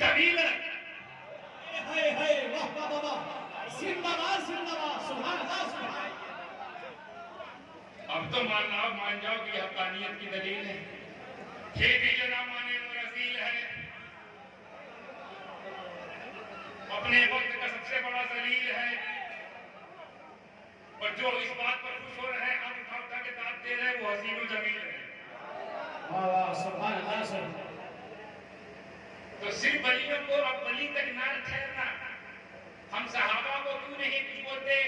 طویل ہے. ہائے ہائے واہ واہ واہ واہ زندہ باد سبحان اللہ سبحان. اب تو مان جاؤ کہ یہ حقانیت کی دلیل ہے. پھر بھی جو نہ مانے وہ رذیل ہے. اپنے وقت کا سب سے بڑا ذلیل ہے. اور جو اس بات پر خوش ہو رہے ہیں ہم اٹھا کے داد دے رہے ہیں وہ حسین و جمیل ہے. واہ واہ سبحان اللہ سبحان. تو صرف ولیوں کو اب ولی تک نہ ٹھہرنا. ہم صحابہ کو کیوں نہیں کچھ بولتے؟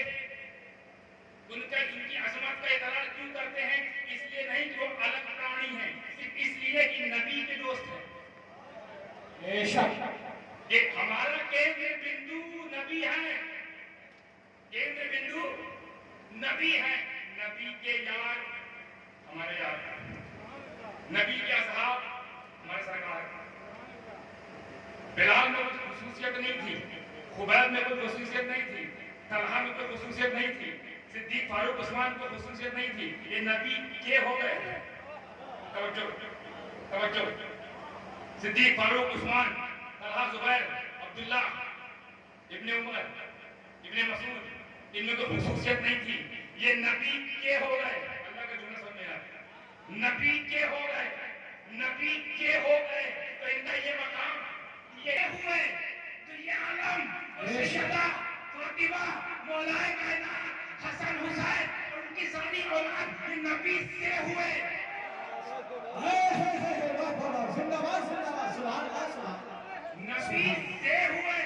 ان کی عظمت کا اقرار کیوں کرتے ہیں؟ اس لیے نہیں کہ وہ الگ پرانی ہیں، صرف اس لیے کہ نبی کے دوست ہیں. بے شک کہ ہمارا کیندر بندو نبی ہے. کیندر بندو نبی ہے. نبی کے یار ہمارے یار، نبی کے اصحاب ہمارے سرکار. بلال میں کوئی خصوصیت نہیں تھی، خبیب میں کوئی خصوصیت نہیں تھی، طلحہ میں کوئی خصوصیت نہیں تھی، صدیق فاروق عثمان کو خصوصیت نہیں تھی. یہ نبی کے ہو گئے. توجہ توجہ. صدیق فاروق عثمان، طلحہ زبیر، عبداللہ ابن عمر، ابن مسعود، ان میں کوئی خصوصیت نہیں تھی. یہ نبی کے ہو گئے. اللہ کا جملہ سمجھ میں آ گیا. نبی کے ہو گئے. نبی کے ہو گئے تو ان کا یہ مقام یہ ہوئے. تو یہ عالم رشدہ فاطمہ مولائے کائنات حسن حسین اور ان کی ساری اولاد یہ نبی سے ہوئے. زندہ باد سبحان اللہ سبحان. نبی سے ہوئے.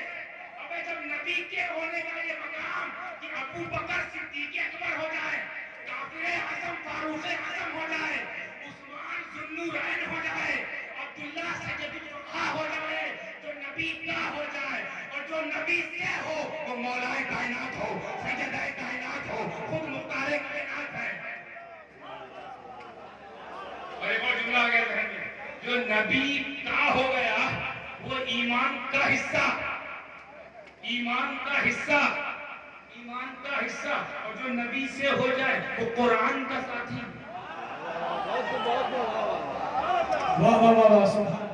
اب جب نبی کے ہونے کا یہ مقام کہ ابو بکر صدیق اکبر ہو جائے، کافر اعظم فاروق اعظم ہو جائے، عثمان ذوالنورین ہو جائے، عبداللہ سید الفقہاء ہو جائے، جو نبی کا ہو جائے اور جو نبی سے ہو وہ مولا کائنات ہو، سیدہ کائنات ہو، خود مختار کائنات ہے. اور ایک اور جملہ آ گیا ذہن میں، جو نبی کا ہو گیا وہ ایمان کا حصہ. ایمان کا حصہ. ایمان کا حصہ. اور جو نبی سے ہو جائے وہ قرآن کا ساتھی. واہ واہ واہ سبحان.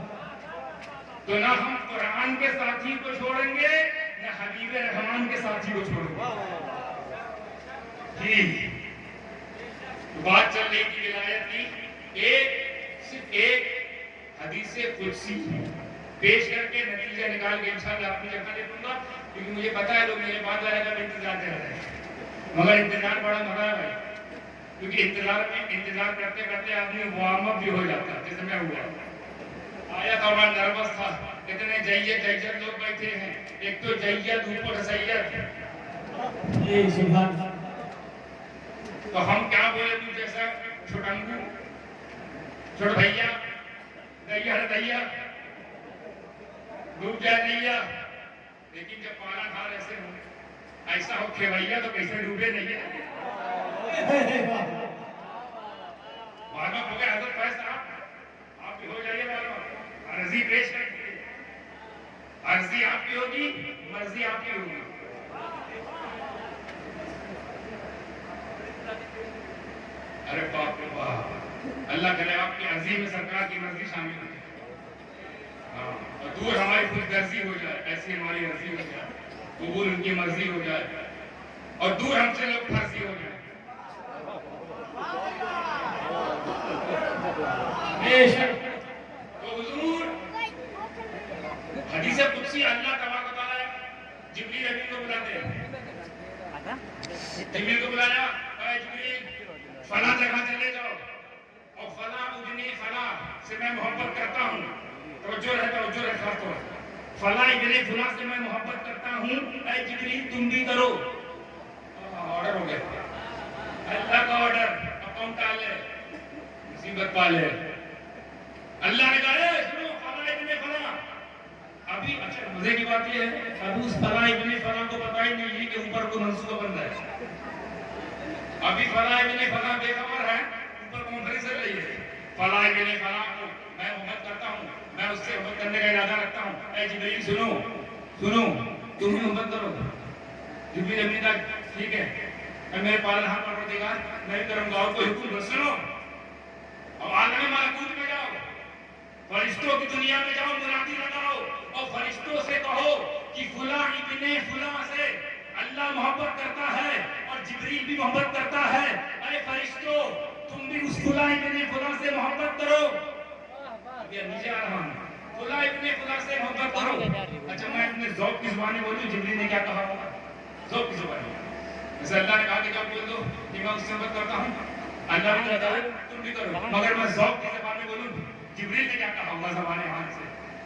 تو نہ ہم قرآن کے ساتھی کو چھوڑیں گے نہ حبیب رحمان کے ساتھی کو چھوڑیں گے. جی بات چل رہی تھی ولایت کی. صرف ایک حدیث قدسی پیش کر کے نتیجہ نکال کے انشاءاللہ اپنی جگہ دے دوں گا، کیونکہ مجھے پتا ہے لوگ میرے بعد والے کا بھی انتظار کر رہے ہیں. مگر انتظار بڑا مزہ ہے کیونکہ انتظار کرتے کرتے آدمی وارم اپ بھی ہو جاتا ہے. جیسے میں ہوا آیا تھا بڑا نروس تھا. اتنے جیت لوگ بیٹھے ہیں. ایک تو جیت اوپر سید. جی سبحان. تو ہم کیا بولے تو جیسا چھوٹنگو چھوٹ بھیا دیا ڈوب جائے نیا. لیکن جب پالا کھار ایسا ہو کھیویا تو کیسے ڈوبے نہیں ہے. وارم اپ ہو گیا. حضرت فیض صاحب آپ بھی ہو جائیے وارم اپ. عرضی پیش کر دیجیے. عرضی آپ کی ہوگی، مرضی آپ کی ہوگی. ارے باپ رے باپ. اللہ کرے آپ کی عرضی میں سرکار کی مرضی شامل ہو جائے. اور دور ہماری خود غرضی ہو جائے، ایسی ہماری مرضی ہو جائے، قبول ان کی مرضی ہو جائے، اور دور ہم سے لوگ فرضی ہو جائے. تو حضور حدیث قدسی اللہ تبارک و تعالیٰ جبریل امین کو بلاتے ہیں. جبریل کو بلایا، اے جبریل فلاں جگہ چلے جاؤ اور فلاں ابن فلاں سے میں محبت کرتا ہوں. توجہ رہے خاص طور فلاں ابن فلاں سے میں محبت کرتا ہوں. اے جبریل تم بھی کرو. آرڈر ہو گیا. اللہ کا آرڈر. اب کون ٹالے مصیبت پالے. اللہ نے کہا اے سنو فلاں ابن فلاں. ابھی اچھا مزے کی بات یہ ہے ابھی اس فلاں ابن فلاں کو پتہ ہی نہیں کہ اوپر کو منصوبہ بن رہا ہے. ابھی فلاں ابن فلاں بے خبر ہے اوپر کانفرنس چل رہی ہے. فلاں ابن فلاں کو میں محبت کرتا ہوں، میں اس سے محبت کرنے کا ارادہ رکھتا ہوں. اے جبریل سنو تم بھی محبت کرو. جبریل امین کا ٹھیک ہے میں میرے پالنہار پروردگار میں بھی کروں گا. اور کوئی حکم بس سنو. اب عالم ملکوت میں جاؤ، فرشتوں کی دنیا میں جاؤ، منادی لگاؤ اور جبریل بھی محبت کرتا ہے. اے فرشتوں تم بھی اس فلاں ابن فلاں سے محبت کرو. ابھی نیچے آ رہا ہوں. فلاں ابن فلاں سے محبت کرو. اچھا میں اپنے ذوق کی زبان میں بولوں جبریل نے کیا کہا ہوگا؟ ذوق کی زبان میں جیسے اللہ نے کہا کہ کیا بول دو کہ میں اس سے محبت کرتا ہوں. اللہ نے کہا تم بھی کرو. مگر میں ذوق کی زبان میں بولوں جبریل نے کیا کہا ہوگا زبان ایمان سے؟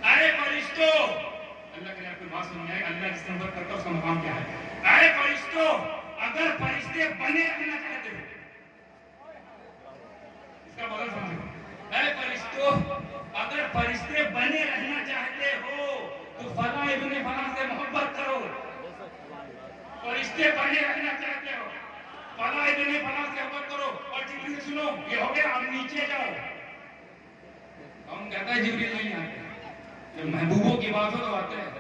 اے فرشتوں اللہ کے لیے آپ کی بات سننی ہے. اللہ جس سے محبت کرتا ہے اس کا مقام کیا ہے؟ اے فرشتوں اگر فرشتے بنے رہنا چاہتے ہو اس کا مطلب سمجھو. اے فرشتوں اگر فرشتے بنے رہنا چاہتے ہو تو فلاں ابن فلاں سے محبت کرو. فرشتے بنے رہنا چاہتے ہو فلاں ابن فلاں سے محبت کرو. اور جبریل سنو یہ ہو گیا. اب نیچے جاؤ. ہم کہتا ہے جبریل نہیں آتے جب محبوبوں کی بات ہو تو آتے ہیں.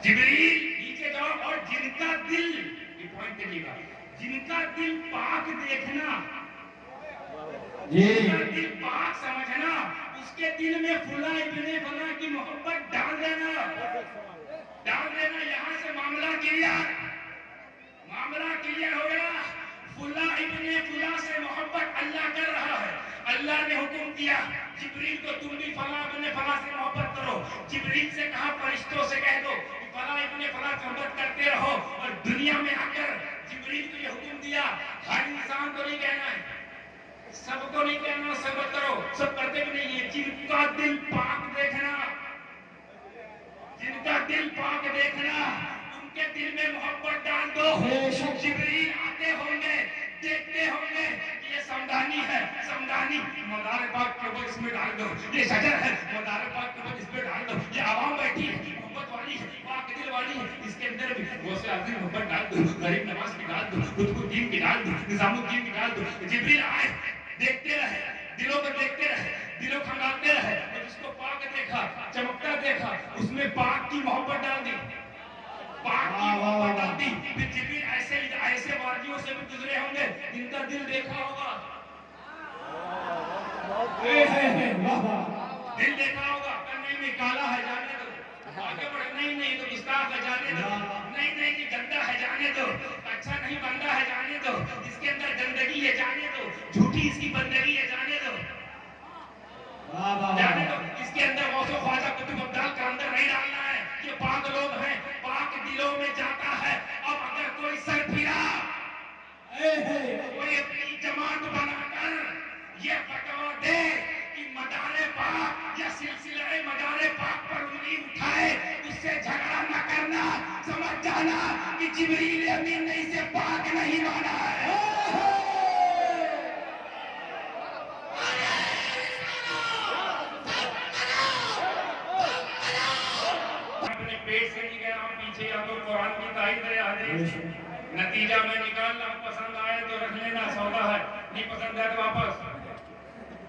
جبریل نیچے جاؤ اور جن کا دل یہ پوائنٹ دیکھیے گا جن کا دل پاک دیکھنا جن کا دل پاک سمجھنا اس کے دل میں فلاں ابن فلاں کی محبت ڈال دینا. یہاں سے معاملہ کلیئر ہو گیا. فلاں ابن فلاں سے محبت اللہ کر رہا ہے. اللہ نے حکم دیا جبریل کو تم بھی فلاں ابن فلاں سے محبت کرو. جبریل سے کہا فرشتوں سے کہہ دو فلاں ابن فلاں سے محبت کرتے رہو. اور دنیا میں آ کر جبریل کو یہ حکم دیا ہر انسان کو نہیں کہنا ہے سب کو نہیں کہنا سب کرو. سب کرتے بھی نہیں ہے. جن کا دل پاک دیکھنا ان کے دل میں محبت ڈال دو. جبریل آتے ہوں گے دیکھتے ہوں گے یہ سمدانی ہے. سمدانی مدار پاک کے اوپر اس میں ڈال دو. یہ شجر ہے مدار پاک کے اوپر اس میں ڈال دو. یہ عوام بیٹھی ہے محبت والی ہے پاک دل والی ہے. اس کے اندر بھی وہ سے عظیم محبت ڈال دو. غریب نواز کی ڈال دو. قطب الدین کی ڈال دو. نظام الدین کی ڈال دو. جبریل آئے دیکھتے رہے دلوں کو دیکھتے رہے دلوں کھنگالتے رہے. اور جس کو پاک دیکھا چمکتا دیکھا اس میں پاک کی محبت ڈال دی. پاک کی محبت ڈال دی. پھر جبریل ایسے وادیوں سے بھی گزرے ہوں گے جن کا دل دیکھا ہوگا دل دیکھا ہوگا. نہیں میں کالا ہے جانے دو. آگے بڑھ نہیں تو گستاخ ہے جانے دو. نہیں کہ گندا ہے جانے دو. اچھا نہیں بندہ ہے جانے دو. اس کے اندر گندگی ہے جانے دو. جھوٹی اس کی بندگی ہے جانے دو. جانے دو. اس کے اندر غوث و خواجہ قطب ابدال کا اندر نہیں ڈالنا ہے. یہ پاک لوگ ہیں پاک دلوں میں جاتا ہے. اب اگر کوئی سر پھرا کوئی اپنی جماعت بنا کر یہ فتویٰ دے کہ مدار پاک یا سلسلہ مدار پاک پر انگلی اٹھائے اس سے جھگڑا نہ کرنا. سمجھ جانا کہ جبریل امین نے اسے پاک نہیں مانا ہے. اپنے پیٹ سے نہیں کہہ رہا ہوں پیچھے یا تو قرآن کی تائید ہے حدیث. نتیجہ میں نکال رہا ہوں. پسند آئے تو رکھ لینا سودا ہے. نہیں پسند ہے تو واپس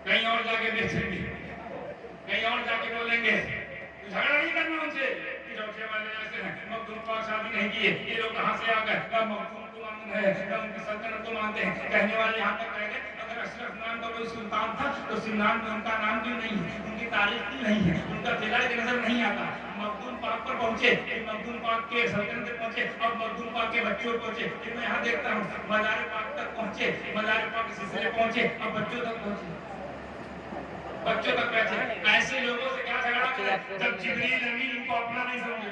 کہیں اور جا کے بیچیں گے کہیں اور جا کے بولیں گے. جھگڑا نہیں کرنا ان سے. والے ایسے ہیں مخدوم پاک شادی نہیں کیے یہ لوگ کہاں سے آ گئے. مخدوم کو مانتے ہیں ان کی سلطنت کو مانتے ہیں. کہنے والے یہاں تک رہ گئے اگر اشرف نام کا کوئی سلطان تھا تو سمنان میں ان کا نام کیوں نہیں ہے. ان کی تاریخ کیوں نہیں ہے. ان کا قلعہ کی نظر نہیں آتا. مخدوم پاک پر پہنچے مخدوم پاک کے سلطنت تک پہنچے. اب مخدوم پاک کے بچوں پہنچے. پھر میں یہاں دیکھتا ہوں مزار پاک تک پہنچے. مزار پاک کے سلسلے پہنچے. اب بچوں تک پہنچے بچوں تک پہنچے. ایسے لوگوں سے کیا جھگڑا کرے جب جبریل امین ان کو اپنا نہیں سمجھے.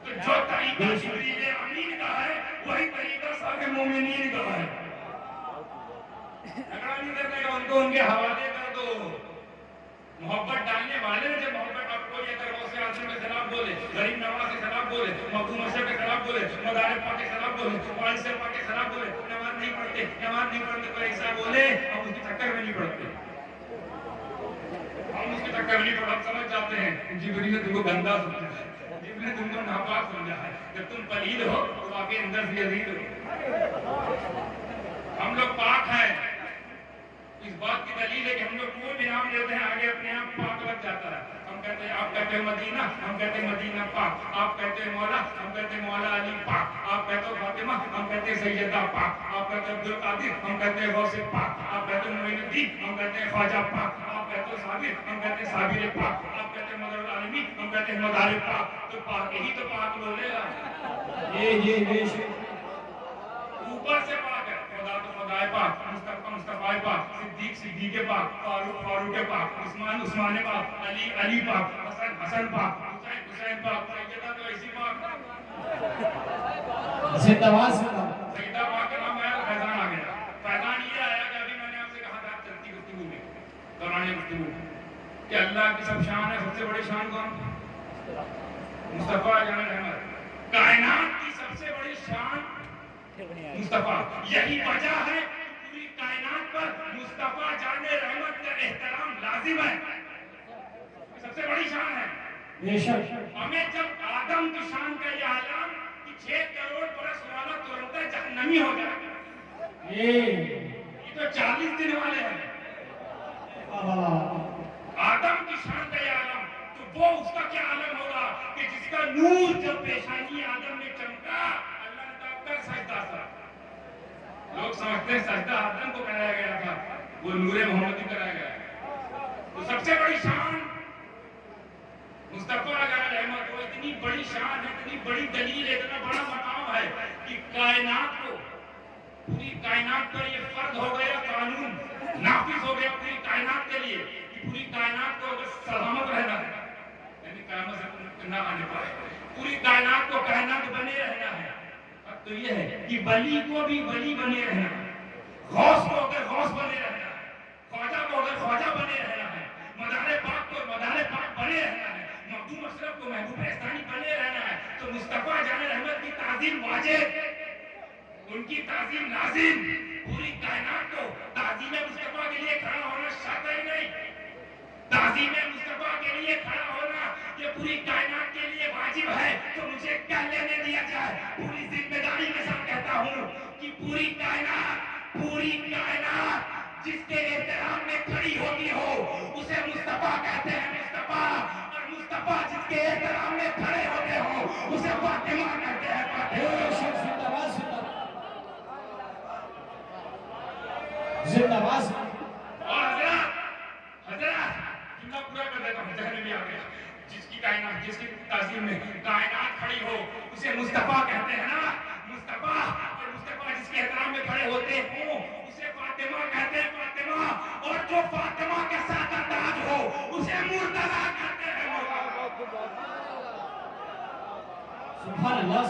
تو جو طریقہ جبریل امین کا ہے وہی طریقہ سارے مومنین کا ہے. جھگڑا نہیں کرنے کا. ان کو ان کے حوالے کر دو. محبت ڈالنے والے نے جب محبت اب کوئی اگر غوث اعظم کے خلاف بولے غریب نواز کے خلاف بولے مخدوم اشرف کے خلاف بولے مدار پاک کے خلاف بولے وارث پاک کے خلاف بولے نماز نہیں پڑھتے کوئی ایسا بولے ہم اس کے چکر میں نہیں پڑتے. ہم اس کے چکر نہیں پڑھتے. ہم سمجھ جاتے ہیں جبریل نے تم کو گندا سمجھا ہے. جبریل نے تم کو ناپاک سمجھا ہے. جب تم پلید ہو تو آپ کے اندر سے عزیز ہو. ہم لوگ پاک ہیں. اس بات کی دلیل ہے کہ ہم لوگ کوئی بھی نام لیتے ہیں آگے اپنے آپ پاک لگ جاتا ہے. ہم کہتے ہیں آپ کہتے ہیں مدینہ ہم کہتے ہیں مدینہ پاک. آپ کہتے ہیں مولا ہم کہتے ہیں مولا علی پاک. آپ کہتے ہیں فاطمہ ہم کہتے ہیں سیدہ پاک. آپ کہتے ہیں عبدالقادر ہم کہتے ہیں غوث پاک. آپ کہتے ہیں معین الدین ہم کہتے ہیں خواجہ پاک. آپ کہتے ہیں صابر ہم کہتے ہیں صابر پاک. آپ کہتے ہیں مدر العالمین بھی ہم کہتے ہیں مدار پاک، تو پاک یہی تو پاک بولے گا، اوپر سے پاک ہے، خدا تو خدائے پاک، مصطفیٰ مصطفیٰ پاک، صدیق صدیق پاک، فاروق فاروق پاک، عثمان عثمان پاک، علی علی پاک، حسن حسن پاک، حسین حسین پاک، سیدہ تو ایسی پاک، زندہ باد زندہ باد. سیدہ پاک کے نام آیا، فیضان آ گیا. فیضان یہ آیا کہ ابھی میں نے آپ سے کہا تھا چلتی گفتگو میں، دوران گفتگو کہ اللہ کی سب شان ہے، سب سے بڑی شان کون؟ مصطفیٰ جان احمد. کائنات کی سب سے بڑی شان مصطفیٰ. یہی وجہ ہے پوری کائنات پر مصطفیٰ جان رحمت کا احترام لازم ہے. سب سے بڑی شان ہے. بے شک. ہمیں جب آدم کی شان کا یہ اعلان کہ 6 کروڑ برس والا ترنت جہنمی ہو جائے، یہ تو 40 دن والے ہیں. آدم کی شان کا یہ عالم، تو وہ اس کا کیا عالم ہوگا کہ جس کا نور جب پیشانی آدم میں چمکا، اللہ نے کہا کر سجدہ تھا. لوگ سمجھتے ہیں سجدہ آدم کو کرایا گیا تھا، وہ نور محمد کو کرایا گیا. تو سب سے بڑی شان مصطفیٰ جان احمد. وہ اتنی بڑی شان ہے، اتنی بڑی دلیل، اتنا بڑا مقام ہے کہ کائنات کو، پوری کائنات پر یہ فرض ہو گیا، قانون نافذ ہو گیا پوری کائنات کے لیے کہ پوری کائنات کو اگر سلامت رہنا ہے، یعنی قیامت سے نہ آنے پائے، پوری کائنات کو کائنات بنے رہنا ہے. اب تو یہ ہے کہ ولی کو بھی ولی بنے رہنا ہے، غوث کو اگر غوث بنے رہنا ہے، خواجہ کو اگر خواجہ بنے رہنا ہے، مدار پاک کو مدار پاک بنے رہنا ہے، مخدوم اشرف کو محبوب احسانی بنے رہنا ہے، تو مصطفیٰ جان رحمت کی تعظیم واجب، ان کی تعظیم لازم. پوری کائنات کو تعظیم مصطفیٰ کے لیے کھڑا ہونا شرط ہی نہیں، تعظیم مصطفیٰ کے لیے کھڑا ہونا یہ پوری کائنات کے لیے واجب ہے. تو مجھے کیا لینے دیا جائے، پوری ذمہ داری کے ساتھ کہتا ہوں کہ پوری کائنات جس کے احترام میں کھڑی ہوتی ہو اسے مصطفیٰ کہتے ہیں، مصطفیٰ. اور مصطفیٰ جس کے احترام میں کھڑے ہوتے ہو اسے فاطمہ کہتے ہیں، فاطمہ. زندہ باد. اور حضرات جملہ پورا کر دیتا ہوں، ذہن میں آ گیا. جس کی کائنات، جس کی تعظیم میں کائنات کھڑی ہو اسے مصطفیٰ کہتے ہیں نا، مصطفیٰ. اور مصطفیٰ جس کے احترام میں کھڑے ہوتے ہو اسے فاطمہ کہتے ہیں، فاطمہ. اور جو فاطمہ کے ساتھ تاج ہو اسے مرتضیٰ کہتے ہیں. سبحان اللہ.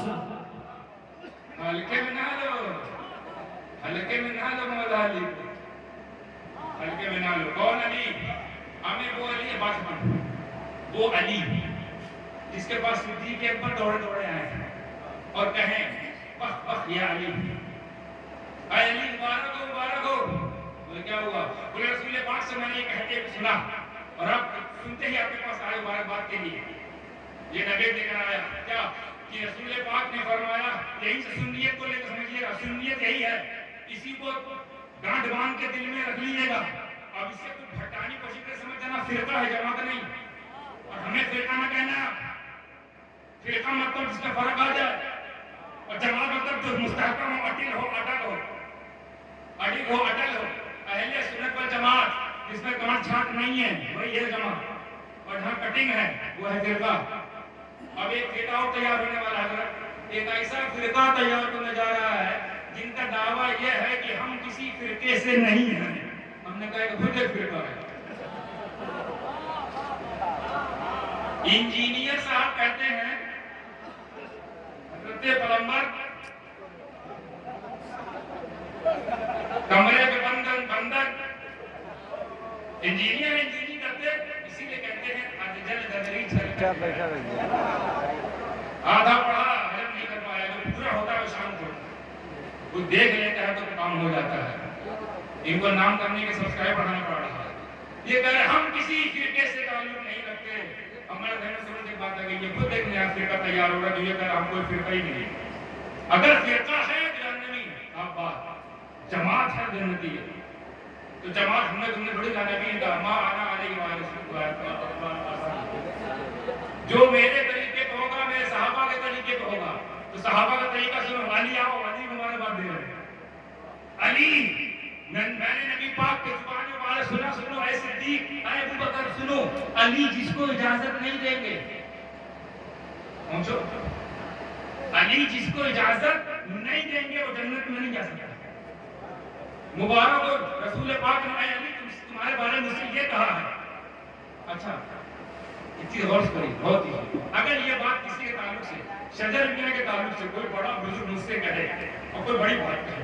ہلکے میں نہ لو، ہلکے میں نہ لو مولا علی، ہلکے میں نہ لو. کون علی؟ ہمیں وہ علی ہے بچپن، وہ علی جس کے پاس صدیق اکبر دوڑے دوڑے آئے ہیں اور کہیں بخ بخ یا علی، اے علی مبارک ہو مبارک ہو. بولے کیا ہوا؟ بولے رسول پاک سے میں نے یہ کہتے ہوئے سنا اور اب سنتے ہی آپ کے پاس آئے مبارکباد کے لیے. یہ نبی لے کر آیا کیا کہ رسول پاک نے فرمایا، یہی سنیت کو لے کر سمجھیے گا، سنیت یہی ہے، اسی کو گانٹھ باندھ کے دل میں رکھ لیجیے گا. اب اس سے کچھ بھٹانی کوشش کر سمجھ جانا، فرقہ ہے جماعت نہیں. اور ہمیں فرقہ نہ کہنا، فرقہ مطلب جس کا فرق آ جائے، اور جماعت مطلب جو مستحکم ہو، اٹل ہو، اٹل ہو، اٹل ہو، اٹل ہو. اہل سنت پر جماعت جس میں گانٹھ چھانٹ نہیں ہے وہی ہے جماعت، اور جہاں کٹنگ ہے وہ ہے فرقہ. اب ایک فرقہ اور تیار ہونے والا ہے، ایک ایسا فرقہ تیار ہونے جا رہا ہے جن کا دعویٰ یہ ہے کہ ہم کسی فرقے سے نہیں ہیں. ہم نے کہا کہ خود ایک فرقہ ہے. انجینئر صاحب کہتے ہیں حضرت پیغمبر کمرے کے بندر انجینئر کرتے، اسی لیے کہتے ہیں آدھا پڑھا علم نہیں کر پایا، جو پورا ہوتا ہے وہ شام کو کچھ دیکھ لیتا ہے تو کام ہو جاتا ہے. ان کو نام کرنے کے سبسکرائب بڑھانا پڑ رہا ہے. یہ کہہ رہے ہم کسی فرقے سے تعلق نہیں رکھتے. ہمارے ذہن میں سمجھ ایک بات آ گئی، یہ خود ایک نیا فرقہ تیار ہو رہا ہے جو یہ کہہ رہا ہم کوئی فرقہ ہی نہیں ہے. اگر فرقہ ہے جہنمی آپ بات، جماعت ہے جنتی ہے. تو جماعت ہم نے تم نے بڑی نبی کا ماں آنا علیہ جو میرے طریقے پہ ہوگا، میرے صحابہ کے طریقے پہ ہوگا. تو صحابہ کا طریقہ سنو، علی آؤ، علی ہمارے بات دے رہے ہیں. علی میں نے نبی پاک کے زبان میں سنا، سنو اے صدیق، اے ابو بکر سنو. علی جس کو اجازت نہیں دیں گے، پہنچو، علی جس کو اجازت نہیں دیں گے وہ جنت میں نہیں جا سکتا۔ مبارک ہو رسول پاک نے علی تمہارے بارے میں مجھ سے یہ کہا ہے۔ اچھا اتنی غور کری، بہت ہی، اگر یہ بات کسی کے تعلق سے، شجر میاں کے تعلق سے کوئی بڑا بزرگ مجھ سے کہے اور کوئی بڑی بات کہے،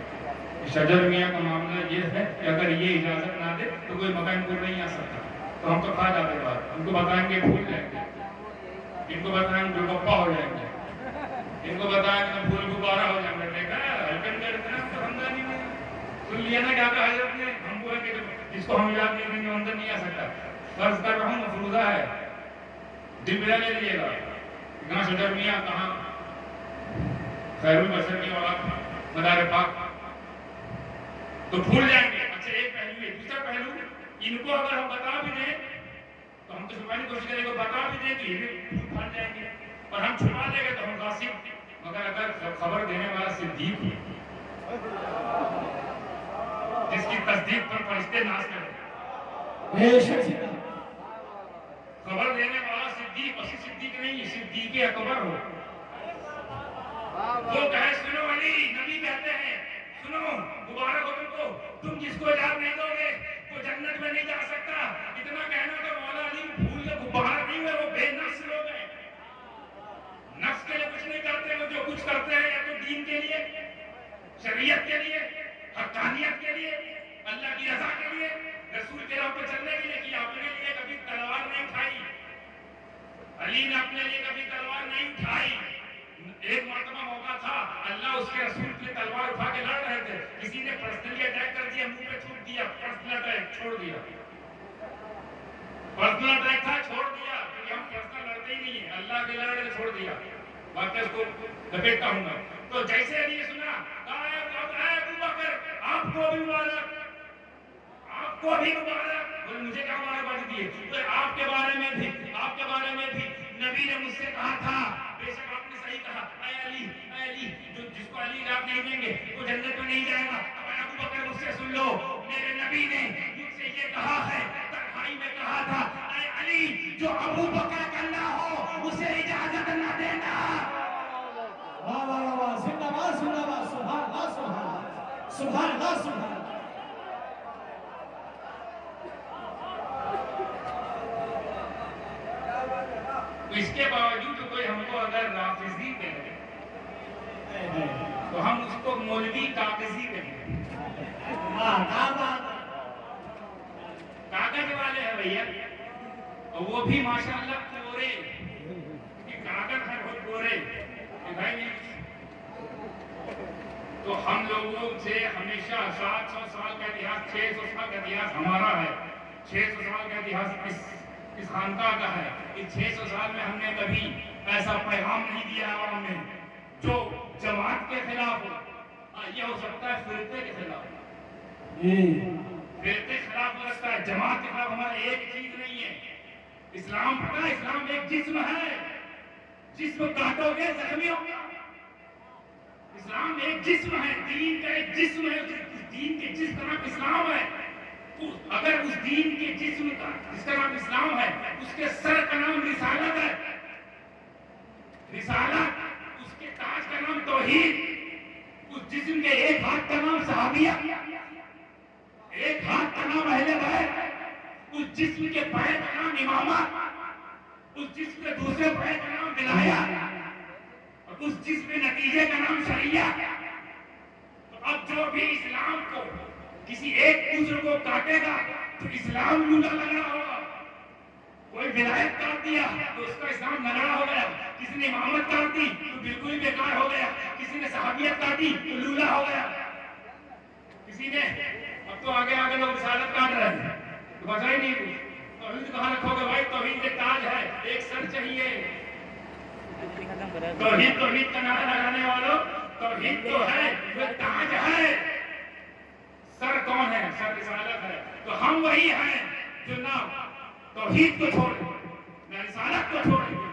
شجر میاں کا معاملہ یہ ہے کہ اگر یہ اجازت نہ دے تو کوئی مکان پر نہیں آ سکتا، تو ہم تو کھا جاتے بات، ان کو بتائیں گے بھول جائیں گے، ان کو بتائیں گے گپا ہو جائیں گے، ان کو بتائیں گے پھول غبارہ ہو جائیں گے، دیکھا ہلکن کرتے ہیں خاندانی میں، سن لیا نا کیا کہا حضرت نے، ہم وہ ہے کہ جس کو ہم یاد نہیں دیں گے وہ اندر نہیں آ سکتا۔ فرض کر رہا ہوں مفروضہ ہے، دل بلا لے لیے گا، کہاں شجر میاں، کہاں خیر البشر کی اولاد مدار پاک، تو بھول جائیں گے۔ اچھا ایک پہلو ہے، دوسرا پہلو، ان کو اگر ہم بتا بھی دیں تو ہم تو چھپانے کی کوشش کریں گے، بتا بھی دیں تو یہ بھی پھل جائیں گے، اور ہم چھپا دیں گے تو ہم غاصب، مگر اگر خبر دینے والا صدیق ہے جس کی تصدیق پر فرشتے ناز کریں، خبر دینے والا صدیق، اسی صدیق نہیں، صدیق اکبر ہو، وہ کہے سنو علی، نبی کہتے ہیں سنو مبارک ہو تم کو، تم جس کو اجازت نہیں دو گے وہ جنت میں نہیں جا سکتا۔ اتنا کہنا کہ مولا علی بھول کے غبار نہیں ہوئے، وہ بے نفس لوگ ہیں، نفس کے لیے کچھ نہیں کرتے، وہ جو کچھ کرتے ہیں یا تو دین کے لیے، شریعت کے لیے، حقانیت کے لیے، اللہ کی رضا کے لیے، رسول کے راہ پہ چلنے کے لیے کیا، اپنے لیے کبھی تلوار نہیں اٹھائی، علی نے اپنے لیے کبھی تلوار نہیں اٹھائی۔ ایک مرتبہ موقع تھا، اللہ اس کے رسول کے تلوار اٹھا کے لڑ رہے تھے، کسی نے پرسنلی اٹیک کر دیا، منہ پہ تھوک دیا، پرسنل اٹیک چھوڑ دیا، پرسنل اٹیک تھا چھوڑ دیا، کیونکہ ہم پرسنل لڑتے ہی نہیں ہیں، اللہ کے لڑ رہے چھوڑ دیا، باقی اس کو لپیٹتا ہوں میں۔ تو جیسے علی سنا اے ابو بکر آپ کو بھی مبارک، آپ کو بھی مبارک، بولے مجھے کیا مبارک دیے، تو آپ کے بارے میں بھی نبی نے مجھ سے کہا تھا، بے شک آپ نے صحیح کہا، اے علی جو جس کو علی اجازت نہیں دیں گے وہ جنت میں نہیں جائے گا۔ اب ابو بکر مجھ سے سن لو، میرے نبی نے مجھ سے یہ کہا ہے، تنہائی میں کہا تھا، اے علی جو ابو بکر کا نہ ہو اسے اجازت نہ دینا۔ واہ واہ واہ، زندہ باد زندہ باد، سبحان اللہ سبحان اللہ سبحان اللہ سبحان اللہ۔ اس کے باوجود کوئی ہم کو اگر رافضی کہے تو ہم اس کو مولوی کاغذی کہیں، کاغذ والے ہیں بھیا، اور وہ بھی ماشاءاللہ کورے، کاغذ ہے بہت کورے، بھائی تو ہم لوگوں سے ہمیشہ 700 سال کا اتہاس، 600 سال کا اتہاس ہمارا ہے، 600 سال کا اتہاس اس خانقاہ کا ہے۔ اس 600 سال میں ہم نے کبھی ایسا پیغام نہیں دیا عوام میں جو جماعت کے خلاف ہو، یہ ہو سکتا ہے فرقے کے خلاف، فرقے کے خلاف ہو سکتا ہے، جماعت کے خلاف ہمارا ایک چیز نہیں ہے۔ اسلام پتہ ہے، اسلام ایک جسم ہے، جسم کاٹو گے زخمی ہوگا، اسلام ایک جسم ہے، دین کا ایک جسم ہے، اس دین کے جس کا نام اسلام ہے، اگر اس دین کے جسم کا جس کا نام اسلام ہے اس کے سر کا نام رسالت ہے، رسالت، اس کے تاج کا نام توحید، اس جسم کے ایک ہاتھ کا نام صحابیہ، ایک ہاتھ کا نام اہل بیت، اس جسم کے پیر کا نام امامت، اس جسم کے دوسرے پیر کا نام ولایت، اور اس جسم کے نتیجے کا نام شریعت۔ تو اب جو بھی اسلام کو کسی ایک عذر کو کاٹے گا تو اسلام لولا لگا ہوگا، کوئی ولایت کاٹ دیا تو اس کا اسلام لگا ہو گیا، کسی نے امامت کاٹ دی تو بالکل بیکار ہو گیا، کسی نے صحابیت کاٹی تو لولا ہو گیا، کسی نے اب تو آگے آگے لوگ رسالت کاٹ رہے ہیں تو بچا ہی نہیں کچھ۔ توحید کہاں رکھو گے بھائی؟ توحید ایک تاج ہے، ایک سر چاہیے، توحید کا نعرہ لگانے والوں، توحید تو ہے وہ تاج ہے، سر کون ہے؟ سر رسالت ہے۔ تو ہم وہی ہیں جو نہ توحید کو چھوڑیں گے، نہ رسالت کو چھوڑیں گے،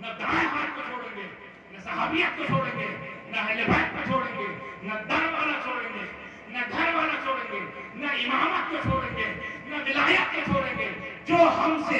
نہ دائیں ہاتھ کو چھوڑیں گے، نہ صحابیت کو چھوڑیں گے، نہ اہل بیت کو چھوڑیں گے، نہ در والا چھوڑیں گے، نہ گھر والا چھوڑیں گے، نہ امامت کو چھوڑیں گے، نہ ولایت کو چھوڑیں گے۔ جو ہم سے